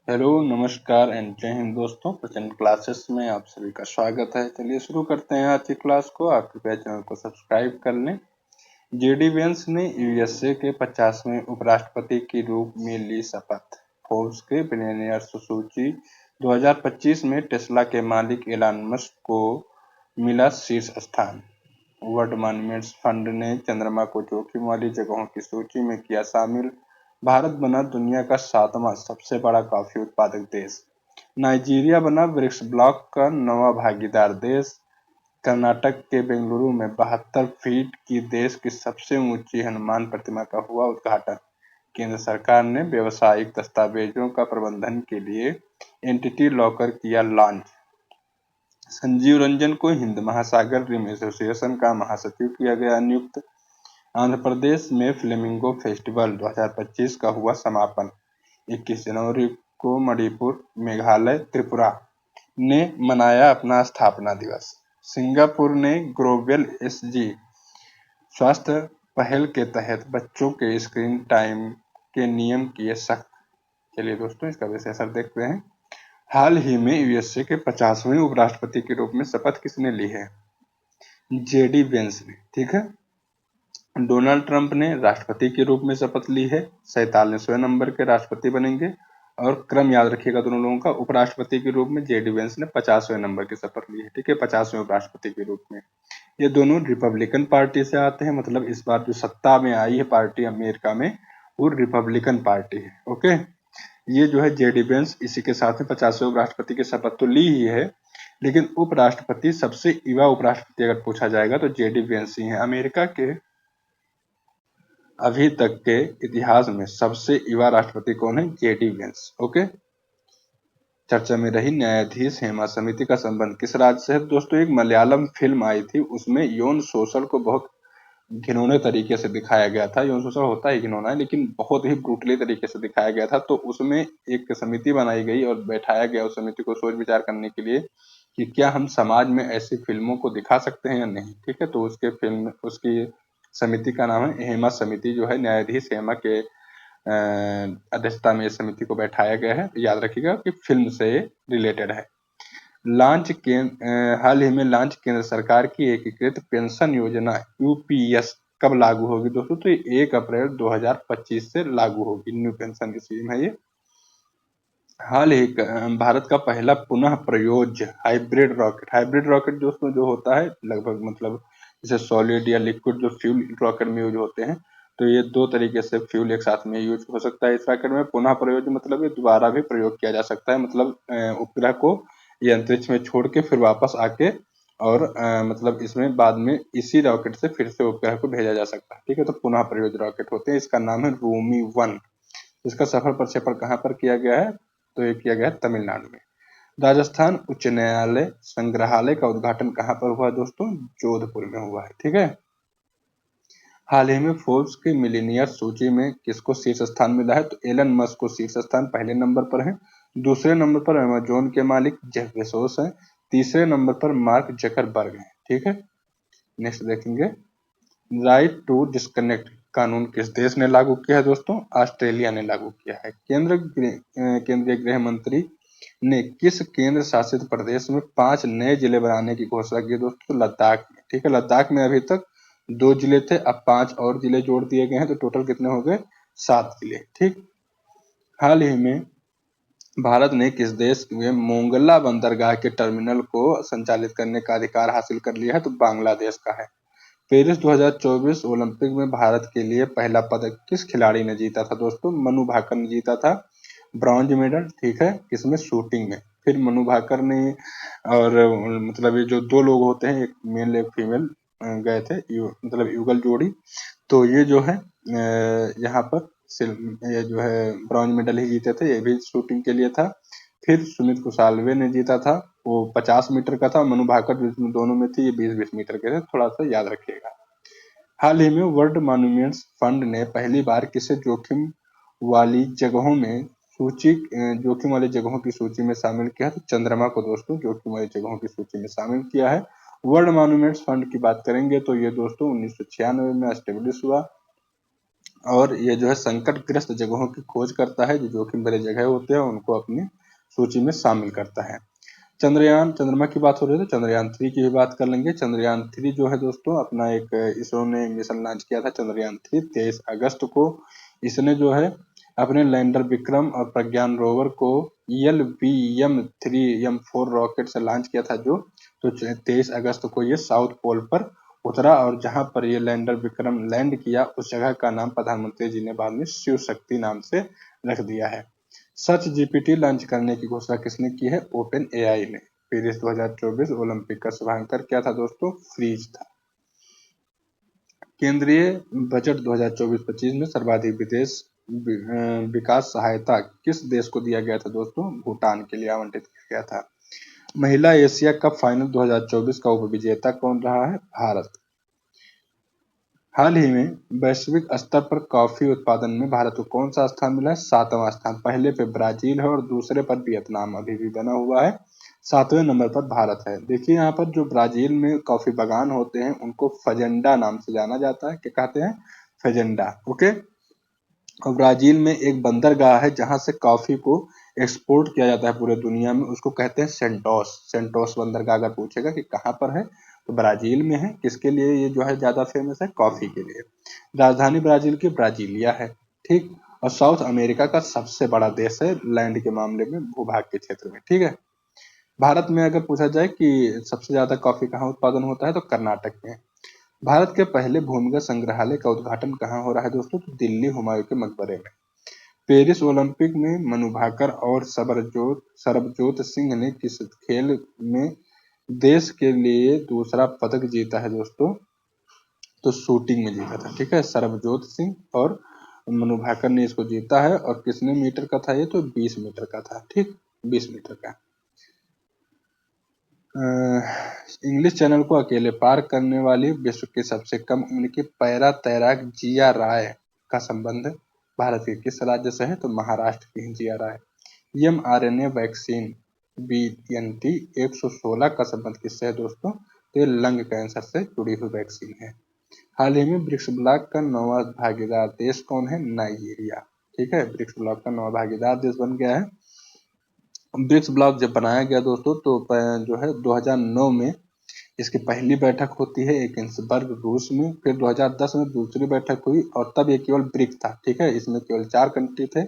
Hello नमस्कार and जय हिंद दोस्तों। प्रचंड क्लासेस में आप सभी का स्वागत है। चलिए शुरू करते हैं आज की क्लास को। आप कृपया चैनल को सब्सक्राइब कर लें। जेडी वेंस ने यूएसए के 50वें उपराष्ट्रपति के रूप में ली शपथ। फोर्ब्स के बिलियनियर्स सूची 2025 में टेस्ला के मालिक एलन मस्क को मिला शीर्ष स्थान। वर्ल्ड मॉन्यूमेंट्स फंड ने चंद्रमा को जोखिम वाली जगहों की सूची में किया शामिल। भारत बना दुनिया का 7वां सबसे बड़ा कॉफी उत्पादक देश। नाइजीरिया बना ब्रिक्स ब्लॉक का 9वां भागीदार देश। कर्नाटक के बेंगलुरु में 72 फीट की देश की सबसे ऊंची हनुमान प्रतिमा का हुआ उद्घाटन। केंद्र सरकार ने व्यावसायिक दस्तावेजों का प्रबंधन के लिए एंटिटी लॉकर किया लॉन्च। संजीव रंजन को हिंद महासागर रिम एसोसिएशन का महासचिव किया गया नियुक्त। आंध्र प्रदेश में फ्लेमिंगो फेस्टिवल 2025 का हुआ समापन। 21 जनवरी को मणिपुर, मेघालय, त्रिपुरा ने मनाया अपना स्थापना दिवस। सिंगापुर ने ग्लोबल एसजी स्वास्थ्य पहल के तहत बच्चों के स्क्रीन टाइम के नियम किए सख्त। चलिए दोस्तों इसका विशेषण देखते हैं। हाल ही में यूएसए के 50वें उपराष्ट्रपति के रूप में शपथ किसने ली है? जेडी वेंस ने। ठीक है। डोनाल्ड ट्रंप ने राष्ट्रपति के रूप में शपथ ली है। 47वें नंबर के राष्ट्रपति बनेंगे। और क्रम याद रखिएगा दोनों लोगों का। उपराष्ट्रपति के रूप में जेडी वेंस ने 50वें नंबर की शपथ ली है। ठीक है, 50वें उपराष्ट्रपति के रूप में। ये दोनों रिपब्लिकन पार्टी से आते हैं, मतलब इस बार जो सत्ता में आई है पार्टी अमेरिका में वो रिपब्लिकन पार्टी है। ओके, ये जो है जेडी वेंस इसी के साथ में 50वें उपराष्ट्रपति की शपथ तो ली ही है, लेकिन उपराष्ट्रपति सबसे युवा उपराष्ट्रपति अगर पूछा जाएगा तो जेडी वेंस ही है। अमेरिका के अभी तक के इतिहास में सबसे युवा राष्ट्रपति कौन है? JD Vance. ओके, चर्चा में रही न्यायाधीश हेमा समिति का संबंध किस राज्य से है? दोस्तों एक मलयालम फिल्म आई थी, उसमें यौन शोषण को बहुत घिनौने तरीके से दिखाया गया था। यौन शोषण होता ही घिनौना है, लेकिन बहुत ही ब्रूटली तरीके से दिखाया गया था। तो उसमें एक समिति बनाई गई और बैठाया गया उस समिति को सोच विचार करने के लिए कि क्या हम समाज में ऐसी फिल्मों को दिखा सकते हैं या नहीं। ठीक है, तो उसकी समिति का नाम है हेमा समिति, जो है न्यायाधीश हेमा के अध्यक्षता में इस समिति को बैठाया गया है। याद रखिएगा कि फिल्म से रिलेटेड है। हाल ही में लॉन्च केंद्र सरकार की एकीकृत पेंशन योजना यूपीएस कब लागू होगी दोस्तों? तो 1 अप्रैल 2025 से लागू होगी। न्यू पेंशन स्कीम है ये। हाल ही भारत का पहला पुनः प्रयोज्य हाइब्रिड रॉकेट दोस्तों जो होता है लगभग मतलब जैसे सॉलिड या लिक्विड जो फ्यूल रॉकेट में यूज होते हैं, तो ये दो तरीके से फ्यूल एक साथ में यूज हो सकता है इस रॉकेट में। पुनः प्रयोज्य मतलब ये दोबारा भी प्रयोग किया जा सकता है, मतलब उपग्रह को ये अंतरिक्ष में छोड़ के फिर वापस आके और मतलब इसमें बाद में इसी रॉकेट से फिर से उपग्रह को भेजा जा सकता है। ठीक है, तो पुनः प्रयोज्य रॉकेट होते हैं। इसका नाम है रोमी 1। इसका सफल प्रक्षेपण कहाँ पर किया गया है? तो ये किया गया है तमिलनाडु में। राजस्थान उच्च न्यायालय संग्रहालय का उद्घाटन कहाँ पर हुआ दोस्तों? जोधपुर में हुआ है। ठीक है। हाल ही में फोर्ब्स के मिलीनियर सूची में किसको शीर्ष स्थान मिला है? तो एलन मस्क को शीर्ष स्थान पहले नंबर पर है। दूसरे नंबर पर अमेजोन के मालिक जेफ बेजोस हैं। तीसरे नंबर पर मार्क जकरबर्ग हैं। ठीक है, नेक्स्ट देखेंगे। राइट टू डिस्कनेक्ट कानून किस देश ने लागू किया है दोस्तों? ऑस्ट्रेलिया ने लागू किया है। केंद्रीय गृह मंत्री ने किस केंद्र शासित प्रदेश में 5 नए जिले बनाने की घोषणा की दोस्तों? लद्दाख में। ठीक है, लद्दाख में अभी तक 2 जिले थे, अब 5 और जिले जोड़ दिए गए हैं, तो टोटल कितने हो गए? 7 जिले। ठीक। हाल ही में भारत ने किस देश में मोंगला बंदरगाह के टर्मिनल को संचालित करने का अधिकार हासिल कर लिया है? तो बांग्लादेश का है। पेरिस 2024 ओलंपिक में भारत के लिए पहला पदक किस खिलाड़ी ने जीता था दोस्तों? मनु भाकर ने जीता था ब्रॉन्ज मेडल। ठीक है, किसमें? शूटिंग में। फिर मनु भाकर ने और मतलब ये जो 2 लोग होते हैं, एक मेल एक फीमेल गए थे मतलब युगल जोड़ी, तो ये जो है यहाँ पर ये जो है ब्रॉन्ज मेडल ही जीते थे। ये भी शूटिंग के लिए था। फिर सुमित कुसालवे ने जीता था, वो 50 मीटर का था। मनु भाकर जिसमें दोनों में थी, ये 20-20 मीटर के थे। थोड़ा सा याद रखिएगा। हाल ही में वर्ल्ड मॉन्यूमेंट्स फंड ने पहली बार किसे जोखिम वाली जगहों की सूची में शामिल किया? तो चंद्रमा को दोस्तों जोखिम वाली जगहों की सूची में शामिल किया है। वर्ल्ड मॉन्यूमेंट्स फंड की बात करेंगे तो ये दोस्तों 1996 में एस्टेब्लिश हुआ। और ये जो है संकटग्रस्त जगहों की खोज करता है, जो जोखिम भरे जगह होते हैं उनको अपनी सूची में शामिल करता है। चंद्रयान, चंद्रमा की बात हो रही है तो चंद्रयान 3 की भी बात कर लेंगे। चंद्रयान 3 जो है दोस्तों अपना एक इसरो ने मिशन लॉन्च किया था, चंद्रयान 3 23 अगस्त को। इसने जो है अपने लैंडर विक्रम और प्रज्ञान रोवर को LVM-3M4 रॉकेट से लॉन्च किया था, जो तो 23 अगस्त को ये साउथ पोल पर उतरा, और जहां पर ये लैंडर विक्रम लैंड किया उस जगह का नाम प्रधानमंत्री जी ने बाद में शिव शक्ति नाम से रख दिया है। सर्च जीपीटी लॉन्च करने की घोषणा किसने की है? ओपन एआई ने। पेरिस 2024 ओलंपिक का शुभारंभ क्या था दोस्तों? फ्रीज था। केंद्रीय बजट 2024-25 में सर्वाधिक विदेश विकास सहायता किस देश को दिया गया था दोस्तों? भूटान के लिए आवंटित किया गया था। महिला एशिया कप फाइनल 2024 का उपविजेता कौन रहा है? भारत। हाल ही में वैश्विक स्तर पर कॉफी उत्पादन में भारत को कौन सा स्थान मिला है? 7वां स्थान। पहले पे ब्राजील है और दूसरे पर वियतनाम अभी भी बना हुआ है। 7वें नंबर पर भारत है। देखिए यहाँ पर जो ब्राजील में कॉफी बागान होते हैं उनको फजेंडा नाम से जाना जाता है। क्या कहते हैं? फजेंडा। ओके। और ब्राजील में एक बंदरगाह है जहां से कॉफी को एक्सपोर्ट किया जाता है पूरे दुनिया में, उसको कहते हैं सेंटोस। सेंटोस बंदरगाह अगर पूछेगा कि कहाँ पर है तो ब्राजील में है। किसके लिए ये जो है ज्यादा फेमस है? कॉफी के लिए। राजधानी ब्राजील की ब्राजीलिया है। ठीक। और साउथ अमेरिका का सबसे बड़ा देश है लैंड के मामले में, भूभाग के क्षेत्र में। ठीक है। भारत में अगर पूछा जाए कि सबसे ज्यादा कॉफी कहाँ उत्पादन होता है तो कर्नाटक में। भारत के पहले भूमिगत संग्रहालय का उद्घाटन कहाँ हो रहा है दोस्तों? तो दिल्ली हुमायूं के मकबरे में। पेरिस ओलंपिक में मनु भाकर और सरबजोत सिंह ने किस खेल में देश के लिए दूसरा पदक जीता है दोस्तों? तो शूटिंग में जीता था। ठीक है। सरबजोत सिंह और मनु भाकर ने इसको जीता है। और कितने मीटर का था ये? तो 20 मीटर का था। ठीक। 20 मीटर का। इंग्लिश चैनल को अकेले पार करने वाली विश्व की सबसे कम उम्र की पैरा तैराक जिया राय का संबंध भारत के किस राज्य से है? तो महाराष्ट्र की जिया राय। mRNA वैक्सीन BNT-116 का संबंध किससे है दोस्तों? तो ये लंग कैंसर से जुड़ी हुई वैक्सीन है। हाल ही में ब्रिक्स ब्लॉक का 9वां भागीदार देश कौन है? नाइजीरिया। ठीक है। ब्रिक्स ब्लॉक का 9वां भागीदार देश बन गया है। ब्रिक्स ब्लॉक जब बनाया गया दोस्तों तो जो है 2009 में इसकी पहली बैठक होती है एकेन्सबर्ग रूस में। फिर 2010 में दूसरी बैठक हुई और तब ये केवल ब्रिक्स था। ठीक है। इसमें केवल 4 कंट्री थे,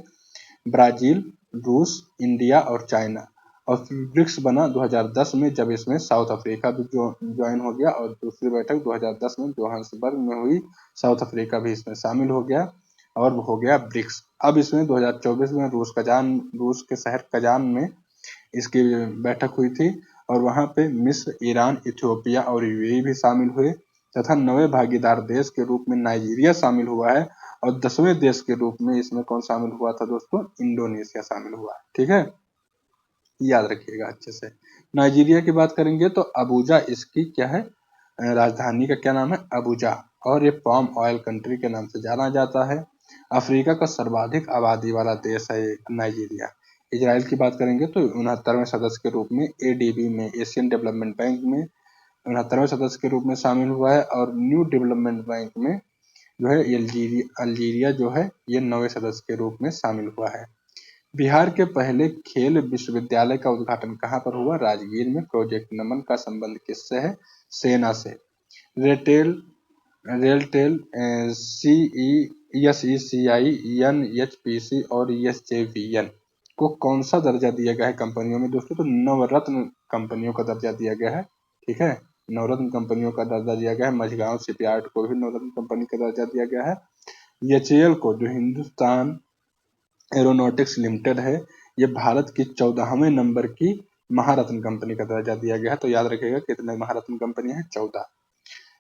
ब्राजील, रूस, इंडिया और चाइना। और फिर ब्रिक्स बना 2010 में जब इसमें साउथ अफ्रीका भी ज्वाइन हो गया, और दूसरी बैठक 2010 में जोहान्सबर्ग में हुई, साउथ अफ्रीका भी इसमें शामिल हो गया और हो गया ब्रिक्स। अब इसमें 2024 में रूस के शहर कजान में इसकी बैठक हुई थी और वहां पे मिस्र, ईरान, इथियोपिया और यूएई भी शामिल हुए, तथा नवे भागीदार देश के रूप में नाइजीरिया शामिल हुआ है। और 10वें देश के रूप में इसमें कौन शामिल हुआ था दोस्तों? इंडोनेशिया शामिल हुआ है। ठीक है। याद रखिएगा अच्छे से। नाइजीरिया की बात करेंगे तो अबूजा इसकी क्या है? राजधानी का क्या नाम है? अबूजा। और ये पाम ऑयल कंट्री के नाम से जाना जाता है। अफ्रीका का सर्वाधिक आबादी वाला देश है नाइजीरिया। इजराइल की बात करेंगे तो 69वें सदस्य के रूप में एडीबी में, एशियन डेवलपमेंट बैंक में 69वें सदस्य के रूप में शामिल हुआ है। और न्यू डेवलपमेंट बैंक में जो है अल्जीरिया जो है ये 9वें सदस्य के रूप में शामिल हुआ है। बिहार के पहले खेल विश्वविद्यालय का उद्घाटन कहाँ पर हुआ? राजगीर में। प्रोजेक्ट नमन का संबंध किससे है? सेना से। रेलटेल, SECI, NHPC और SJVN को कौन सा दर्जा दिया गया है कंपनियों में दोस्तों? तो नवरत्न कंपनियों का दर्जा दिया गया है। ठीक है। नवरत्न कंपनियों का दर्जा दिया गया है। मझगांव शिपयार्ड को भी नवरत्न कंपनी का दर्जा दिया गया है। HAL को, जो हिंदुस्तान एरोनॉटिक्स लिमिटेड है, ये भारत की 14वें नंबर की महारत्न कंपनी का दर्जा दिया गया है। तो याद रखिएगा कितने महारत्न कंपनी है? 14।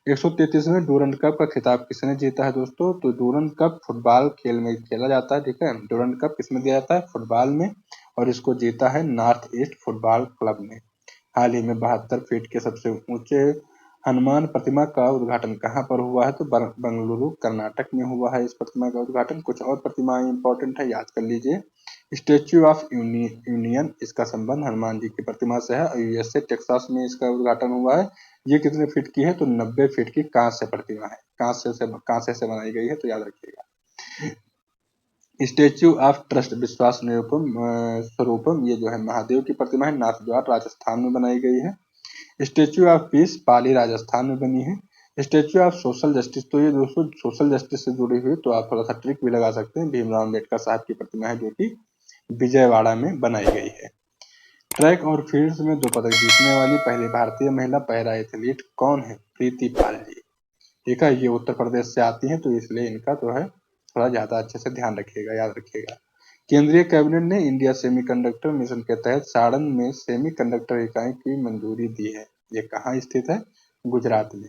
133वें डूरंड कप का खिताब किसने जीता है दोस्तों? तो डूरंड कप फुटबॉल खेल में खेला जाता है। ठीक है। डूरंड कप किसमें दिया जाता है? फुटबॉल में। और इसको जीता है नॉर्थ ईस्ट फुटबॉल क्लब ने। हाल ही में 72 फीट के सबसे ऊंचे हनुमान प्रतिमा का उद्घाटन कहाँ पर हुआ है? तो बेंगलुरु कर्नाटक में हुआ है इस प्रतिमा का उद्घाटन। कुछ और प्रतिमाएं इंपॉर्टेंट है, याद कर लीजिए। स्टेच्यू ऑफ यूनियन, इसका संबंध हनुमान जी की प्रतिमा से है और यूएसए टेक्सास में इसका उद्घाटन हुआ है। ये कितने फीट की है? तो 90 फीट की कांस्य प्रतिमा है। कांस्य से बनाई गई है, तो याद रखिएगा। स्टेच्यू ऑफ ट्रस्ट विश्वास स्वरूपम, ये जो है महादेव की प्रतिमा है, नाथद्वार राजस्थान में बनाई गई है। स्टेच्यू ऑफ पीस पाली राजस्थान में बनी है। स्टेच्यू ऑफ सोशल जस्टिस, तो ये दोस्तों सोशल जस्टिस से जुड़ी हुई, तो आप थोड़ा सा ट्रिक भी लगा सकते हैं, भीमराव अम्बेडकर साहब की प्रतिमा है जो कि विजयवाड़ा में बनाई गई है। ट्रैक और फील्ड्स में 2 पदक जीतने वाली पहली भारतीय महिला पैरा एथलीट कौन है? प्रीति पाल जी। ठीक है, ये उत्तर प्रदेश से आती हैं, तो इसलिए इनका जो है थोड़ा ज्यादा अच्छे से ध्यान रखिएगा, याद रखिएगा। केंद्रीय कैबिनेट ने इंडिया सेमीकंडक्टर मिशन के तहत साड़न में सेमीकंडक्टर इकाई की मंजूरी दी है। ये कहाँ स्थित है? गुजरात में।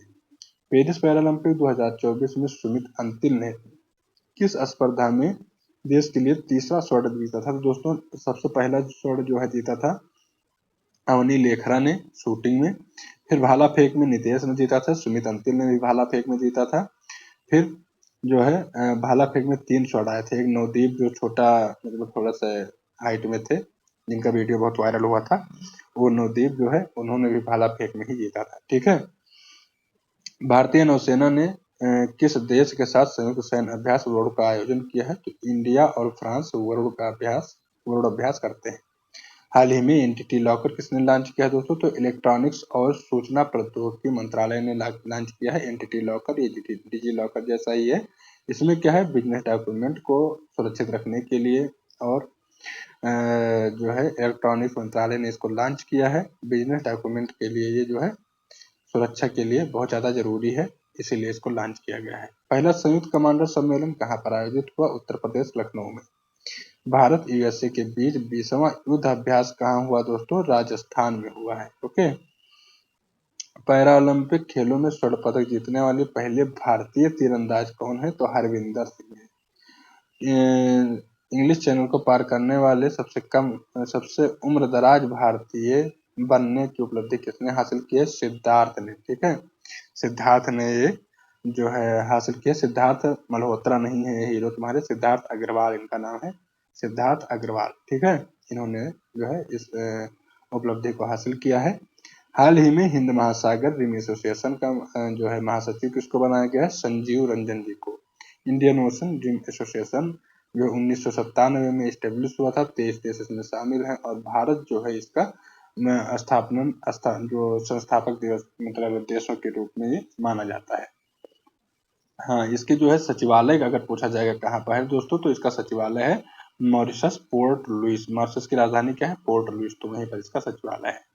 पेरिस पैरालंपिक 2024 में सुमित अंतिल ने किस स्पर्धा में देश के लिए तीसरा स्वर्ण जीता था? तो दोस्तों सबसे पहला स्वर्ण जो है जीता था अवनी लेखरा ने शूटिंग में। फिर भाला फेंक में नितेश ने जीता था, सुमित अंतिल ने भी भाला फेंक में जीता था। फिर जो है भाला फेंक में 3 स्वर्ण आए थे। एक नवदीप जो छोटा मतलब थोड़ा सा हाइट में थे, जिनका वीडियो बहुत वायरल हुआ था, वो नवदीप जो है उन्होंने भी भाला फेंक में ही जीता था। ठीक है। भारतीय नौसेना ने किस देश के साथ संयुक्त सैन्य अभ्यास वरुण का आयोजन किया है? तो इंडिया और फ्रांस वरुण अभ्यास करते हैं। हाल ही में एनटीटी लॉकर किसने लॉन्च किया है दोस्तों? तो इलेक्ट्रॉनिक्स और सूचना प्रौद्योगिकी मंत्रालय ने लॉन्च किया है एनटीटी लॉकर। ये डिजी लॉकर जैसा ही है। इसमें क्या है, बिजनेस डॉक्यूमेंट को सुरक्षित रखने के लिए और जो है इलेक्ट्रॉनिक्स मंत्रालय ने इसको लॉन्च किया है। बिजनेस डॉक्यूमेंट के लिए ये जो है सुरक्षा के लिए बहुत ज्यादा जरूरी है, इसीलिए इसको लॉन्च किया गया है। पहला संयुक्त कमांडर सम्मेलन कहाँ पर आयोजित हुआ? उत्तर प्रदेश लखनऊ में। भारत यूएसए के बीच 20वां युद्ध अभ्यास कहाँ हुआ दोस्तों? राजस्थान में हुआ है। ओके। पैरालंपिक खेलों में स्वर्ण पदक जीतने वाले पहले भारतीय तीरंदाज कौन है? तो हरविंदर सिंह है। इंग्लिश चैनल को पार करने वाले सबसे उम्रदराज भारतीय बनने की उपलब्धि किसने हासिल की है? सिद्धार्थ ने। ठीक है, सिद्धार्थ ने ये जो है हासिल किया। सिद्धार्थ मल्होत्रा नहीं है हीरो तुम्हारे, सिद्धार्थ अग्रवाल इनका नाम है, सिद्धार्थ अग्रवाल। ठीक है, इन्होंने जो है इस उपलब्धि को हासिल किया है। हाल ही में हिंद महासागर रिम एसोसिएशन का जो है महासचिव किसको बनाया गया है? संजीव रंजन जी को। इंडियन ओशन रिम एसोसिएशन जो 1997 में स्टेब्लिश हुआ था, 23 देश इसमें शामिल हैं और भारत जो है इसका जो संस्थापक दिवस मतलब देशों के रूप में ये माना जाता है। हाँ, इसके जो है सचिवालय अगर पूछा जाएगा कहाँ पर है दोस्तों, तो इसका सचिवालय है मॉरिशस पोर्ट लुइस। मॉरिशस की राजधानी क्या है? पोर्ट लुइस, तो वहीं पर इसका सचिवालय है।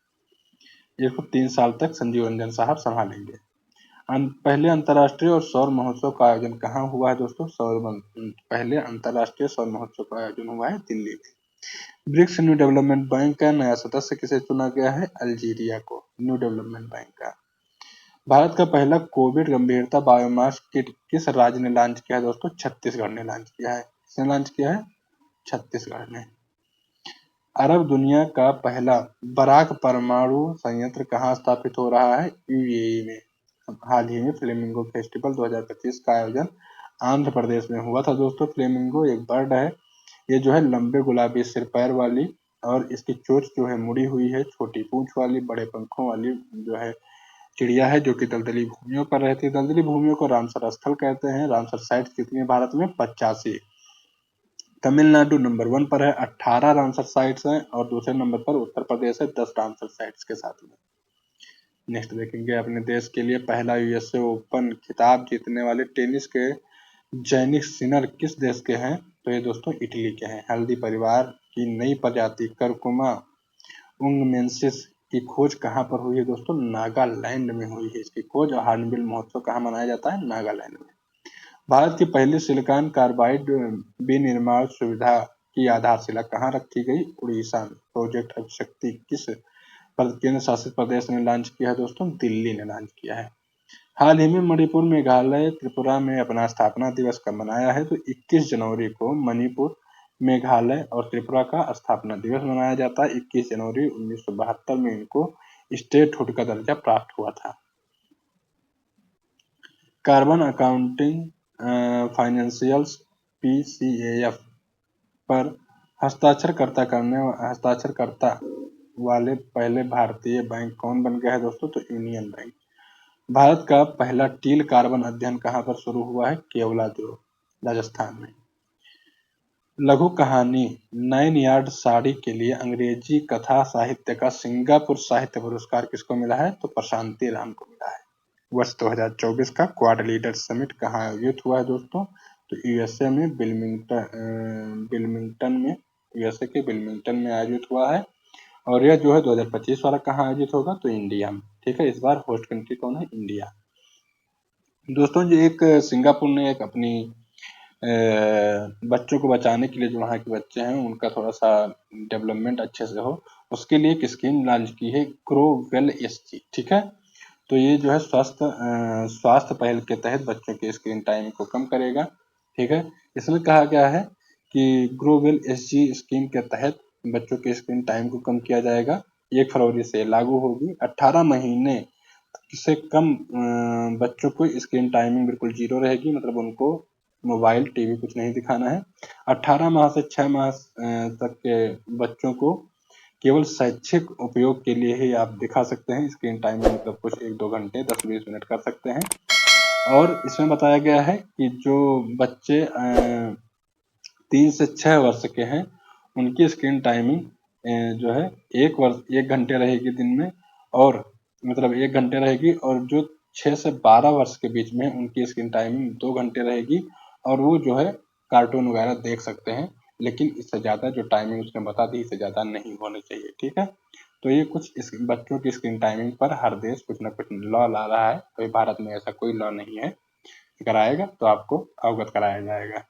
इसको 3 साल तक संजीव रंजन साहब संभालेंगे। पहले अंतर्राष्ट्रीय और सौर महोत्सव का आयोजन कहाँ हुआ है दोस्तों? पहले अंतर्राष्ट्रीय सौर महोत्सव का आयोजन हुआ है दिल्ली में। ब्रिक्स न्यू डेवलपमेंट बैंक का नया सदस्य किसे चुना गया है? अल्जीरिया को, न्यू डेवलपमेंट बैंक का। भारत का पहला कोविड गंभीरता बायोमास किट किस राज्य ने लॉन्च किया है दोस्तों? छत्तीसगढ़ ने लॉन्च किया है। किसने लॉन्च किया है? छत्तीसगढ़ ने। अरब दुनिया का पहला बराक परमाणु संयंत्र कहाँ स्थापित हो रहा है? यूएई में। हाल ही में फ्लेमिंगो फेस्टिवल 2025 का आयोजन आंध्र प्रदेश में हुआ था दोस्तों। फ्लेमिंगो एक बर्ड है, ये जो है लंबे गुलाबी सिर पैर वाली और इसकी चोंच जो है मुड़ी हुई है, छोटी पूंछ वाली बड़े पंखों वाली जो है चिड़िया है, जो कि दलदली भूमियों पर रहती है। दलदली भूमियों को रामसर स्थल कहते हैं। रामसर साइट कितनी है भारत में? 85। तमिलनाडु नंबर 1 पर है, 18 रामसर साइट्स हैं और दूसरे नंबर पर उत्तर प्रदेश है 10 रामसर साइट्स के साथ में। नेक्स्ट देखेंगे, अपने देश के लिए पहला यूएसए ओपन खिताब जीतने वाले टेनिस के जैनिक सिनर किस देश के हैं? तो ये दोस्तों इटली के हैं। हल्दी परिवार की नई प्रजाति करकुमा उंगमेंसिस की खोज कहाँ पर हुई है दोस्तों? नागालैंड में हुई है इसकी खोज। और हॉर्नबिल महोत्सव कहाँ मनाया जाता है? नागालैंड में। भारत की पहली सिलिकॉन कार्बाइड विनिर्माण सुविधा की आधारशिला कहाँ रखी गई? उड़ीसा में। प्रोजेक्ट शक्ति किस केंद्र शासित प्रदेश ने लॉन्च किया है दोस्तों? दिल्ली ने लॉन्च किया है। हाल ही में मणिपुर, मेघालय, त्रिपुरा में अपना स्थापना दिवस कब मनाया है? तो 21 जनवरी को मणिपुर, मेघालय और त्रिपुरा का स्थापना दिवस मनाया जाता है। 21 जनवरी 1972 में इनको स्टेटहुड का दर्जा प्राप्त हुआ था। कार्बन अकाउंटिंग फाइनेंशियल्स पीसीएएफ पर हस्ताक्षरकर्ता वाले पहले भारतीय बैंक कौन बन गया है दोस्तों? तो यूनियन बैंक। भारत का पहला टील कार्बन अध्ययन कहाँ पर शुरू हुआ है? केवलादेव, राजस्थान में। लघु कहानी नाइन यार्ड साड़ी के लिए अंग्रेजी कथा साहित्य का सिंगापुर साहित्य पुरस्कार किसको मिला है? तो प्रशांति राम को मिला है। वर्ष 2024 का क्वाड लीडर समिट कहाँ आयोजित हुआ है दोस्तों? तो यूएसए में यूएसए के बिल्मिंगटन में आयोजित हुआ है। और यह जो है 2025 वाला कहाँ आयोजित होगा? तो इंडिया में। ठीक है, इस बार होस्ट कंट्री कौन है? इंडिया। दोस्तों जो एक सिंगापुर ने एक अपनी बच्चों को बचाने के लिए, जो वहाँ के बच्चे हैं उनका थोड़ा सा डेवलपमेंट अच्छे से हो, उसके लिए एक स्कीम लॉन्च की है, ग्रो वेल एसजी। ठीक है, तो ये जो है स्वास्थ्य पहल के तहत बच्चों के स्क्रीन टाइम को कम करेगा। ठीक है, इसमें कहा गया है कि ग्रो वेल एसजी स्कीम के तहत बच्चों के स्क्रीन टाइम को कम किया जाएगा। 1 फरवरी से लागू होगी। 18 महीने से कम बच्चों को स्क्रीन टाइमिंग बिल्कुल 0 रहेगी, मतलब उनको मोबाइल टीवी कुछ नहीं दिखाना है। 18 माह से 6 माह तक के बच्चों को केवल शैक्षिक उपयोग के लिए ही आप दिखा सकते हैं स्क्रीन टाइमिंग, मतलब कुछ 1-2 घंटे 10-20 मिनट कर सकते हैं। और इसमें बताया गया है कि जो बच्चे 3 से 6 वर्ष के हैं उनकी स्क्रीन टाइमिंग जो है 1 घंटे रहेगी दिन में, और मतलब 1 घंटे रहेगी, और जो 6 से 12 वर्ष के बीच में उनकी स्क्रीन टाइमिंग 2 घंटे रहेगी, और वो जो है कार्टून वगैरह देख सकते हैं, लेकिन इससे ज़्यादा जो टाइमिंग उसने बता दी इससे ज़्यादा नहीं होनी चाहिए। ठीक है, तो ये कुछ बच्चों की स्क्रीन टाइमिंग पर हर देश कुछ ना कुछ लॉ ला रहा है। तो भारत में ऐसा कोई लॉ नहीं है, अगर आएगा तो आपको अवगत कराया जाएगा।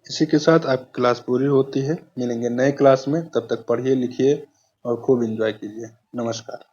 इसी के साथ आपकी क्लास पूरी होती है। मिलेंगे नए क्लास में, तब तक पढ़िए लिखिए और खूब एंजॉय कीजिए। नमस्कार।